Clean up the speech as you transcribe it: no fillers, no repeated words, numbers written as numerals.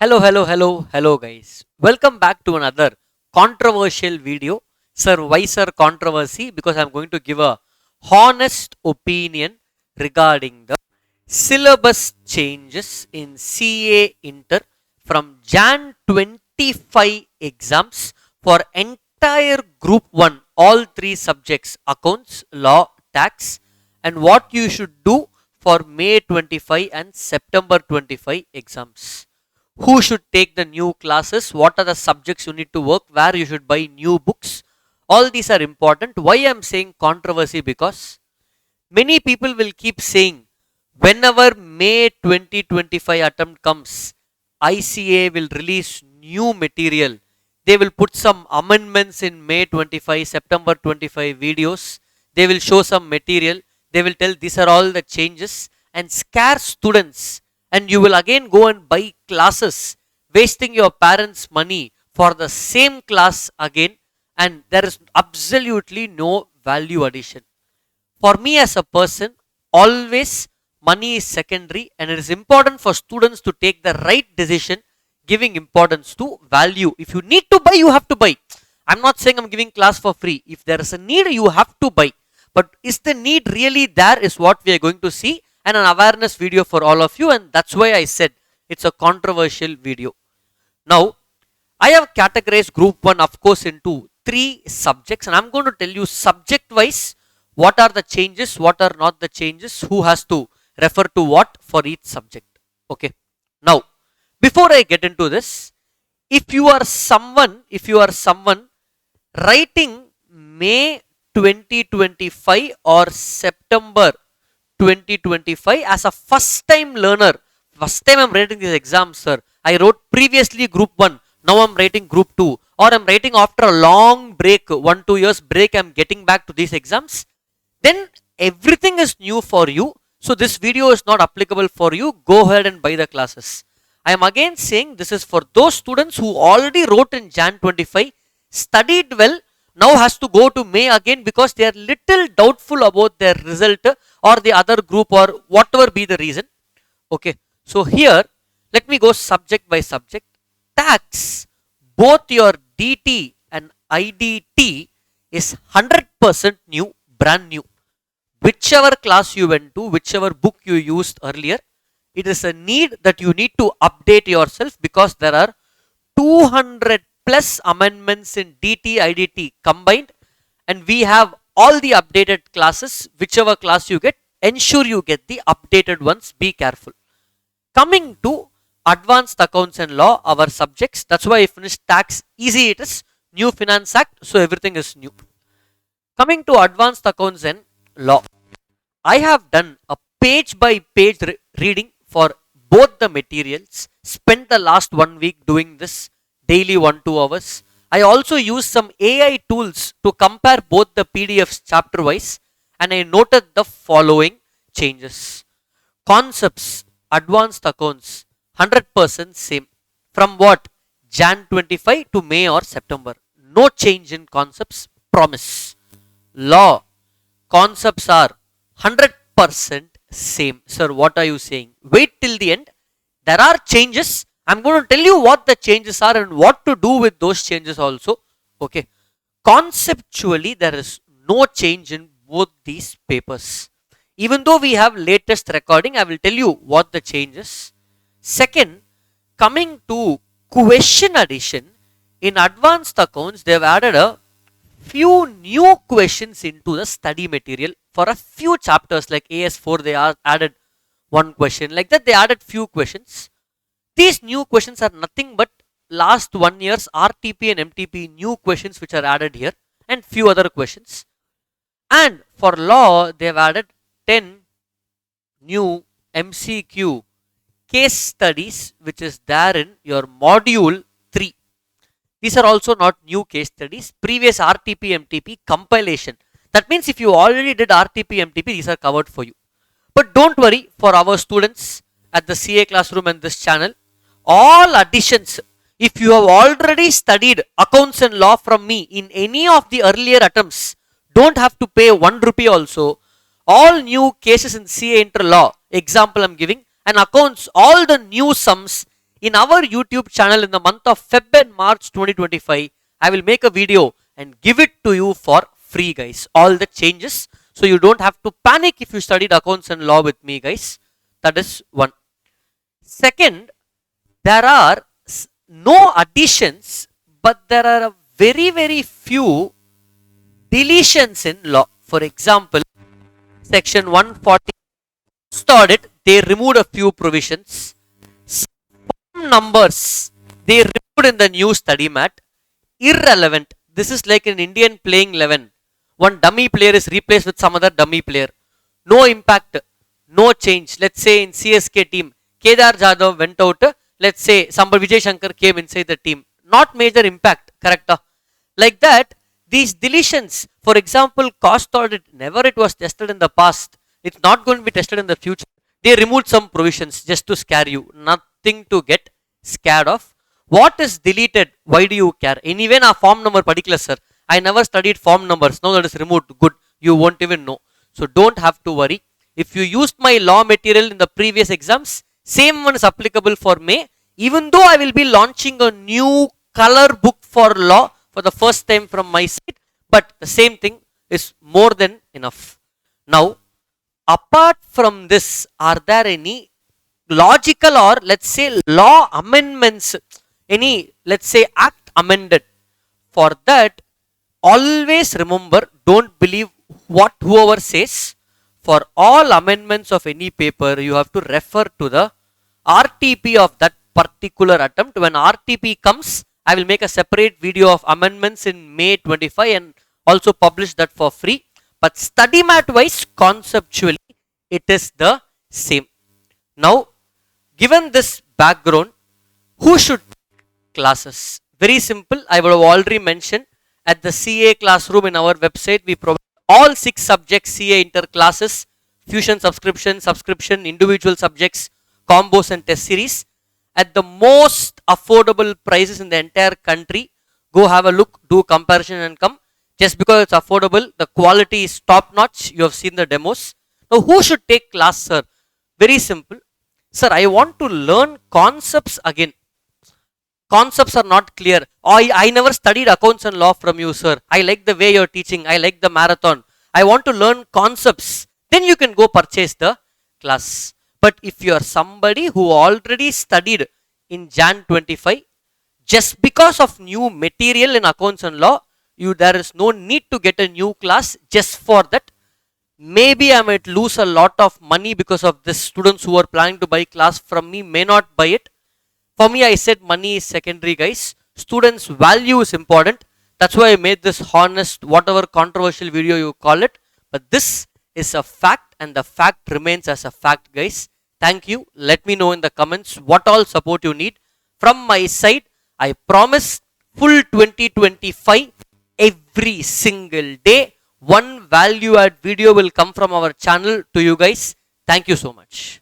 Hello guys. Welcome back to another controversial video. Sir, why sir controversy? Because I'm going to give a honest opinion regarding the syllabus changes in CA Inter from Jan 25 exams for entire group 1, all three subjects accounts, law, tax, and what you should do for May 25 and September 25 exams. Who should take the new classes, what are the subjects you need to work, where you should buy new books. All these are important. Why I am saying controversy? Because many people will keep saying whenever May 2025 attempt comes, ICA will release new material. They will put some amendments in May 25, September 25 videos. They will show some material. They will tell these are all the changes and scare students, and you will again go and buy classes, wasting your parents' money for the same class again, and there is absolutely no value addition. For me as a person, always money is secondary, and it is important for students to take the right decision, giving importance to value. If you need to buy, you have to buy. I'm not saying I'm giving class for free. If there is a need, you have to buy. But is the need really there is what we are going to see, and an awareness video for all of you, and that's why I said it's a controversial video. Now, I have categorized group 1 of course into 3 subjects, and I'm going to tell you subject wise what are the changes, what are not the changes, who has to refer to what for each subject. Okay. Now, before I get into this, if you are someone writing May 2025 or September 2025 as a first time learner, first time I'm writing this exam, sir. I wrote previously group 1, now I'm writing group 2, or I'm writing after a long break, 1-2 years break, I'm getting back to these exams. Then everything is new for you. So this video is not applicable for you. Go ahead and buy the classes. I am again saying this is for those students who already wrote in Jan 25, studied well, now has to go to May again because they are little doubtful about their result or the other group or whatever be the reason. Okay, so here let me go subject by subject. Tax, both your DT and IDT is 100% new, brand new. Whichever class you went to, whichever book you used earlier, it is a need that you need to update yourself because there are 200 plus amendments in DT, IDT combined, and we have all the updated classes. Whichever class you get, ensure you get the updated ones. Be careful. Coming to advanced accounts and law, our subjects, that's why I finished tax. Easy it is. New Finance Act, so everything is new. Coming to advanced accounts and law, I have done a page by page reading for both the materials. Spent the last 1 week doing this daily 1-2 hours. I also used some AI tools to compare both the PDFs chapter wise, and I noted the following changes. Concepts, advanced accounts, 100% same. From what? Jan 25 to May or September. No change in concepts, promise. Law, concepts are 100% same. Sir, what are you saying? Wait till the end. There are changes. I'm going to tell you what the changes are and what to do with those changes also. Okay. Conceptually, there is no change in both these papers. Even though we have latest recording, I will tell you what the change is. Second, coming to question addition, in advanced accounts, they have added a few new questions into the study material for a few chapters like AS4. They added one question like that. They added few questions. These new questions are nothing but last 1 year's RTP and MTP new questions which are added here, and few other questions. And for law, they have added 10 new MCQ case studies which is there in your module 3. These are also not new case studies. Previous RTP MTP compilation. That means if you already did RTP MTP, these are covered for you. But don't worry, for our students at the CA classroom and this channel, all additions, if you have already studied accounts and law from me in any of the earlier attempts, don't have to pay 1 rupee also. All new cases in CA Inter Law, example I'm giving, and accounts, all the new sums, In our YouTube channel in the month of Feb and March 2025, I will make a video and give it to you for free, guys. All the changes. So you don't have to panic if you studied accounts and law with me, guys. That is one. Second, there are no additions, but there are very, very few deletions in law. For example, section 140 audit, they removed a few provisions. Some numbers they removed in the new study mat. Irrelevant. This is like an Indian playing 11. One dummy player is replaced with some other dummy player. No impact, no change. Let's say in CSK team, Kedar Jadhav went out. Let's say somebody Vijay Shankar came inside the team. Not major impact, correct? Like that, these deletions, for example, cost audit, never it was tested in the past. It's not going to be tested in the future. They removed some provisions just to scare you. Nothing to get scared of. What is deleted? Why do you care? Anyway, na form number particular, sir. I never studied form numbers. Now that is removed. Good. You won't even know. So don't have to worry. If you used my law material in the previous exams, same one is applicable for May. Even though I will be launching a new color book for law for the first time from my side, but the same thing is more than enough. Now, apart from this, are there any logical or let's say law amendments, any let's say act amended? For that, always remember, don't believe what whoever says. For all amendments of any paper, you have to refer to the RTP of that particular attempt. When RTP comes, I will make a separate video of amendments in May 25 and also publish that for free. But study mat wise, conceptually, it is the same. Now, given this background, who should take classes? Very simple. I would have already mentioned at the CA classroom in our website, we provide all 6 subjects CA inter classes, fusion subscription, individual subjects, combos and test series at the most affordable prices in the entire country. Go have a look, do comparison and come. Just because it's affordable, the quality is top notch. You have seen the demos. Now, who should take class, sir? Very simple. Sir, I want to learn concepts again. Concepts are not clear. I never studied accounts and law from you, sir. I like the way you're teaching. I like the marathon. I want to learn concepts. Then you can go purchase the class. But if you are somebody who already studied in Jan 25, just because of new material in accounts and law, there is no need to get a new class just for that. Maybe I might lose a lot of money because of this. Students who are planning to buy class from me may not buy it. For me, I said money is secondary, guys. Students' value is important. That's why I made this honest, whatever controversial video you call it. But this is a fact and the fact remains as a fact, guys. Thank you. Let me know in the comments what all support you need. From my side, I promise full 2025, every single day, one value add video will come from our channel to you guys. Thank you so much.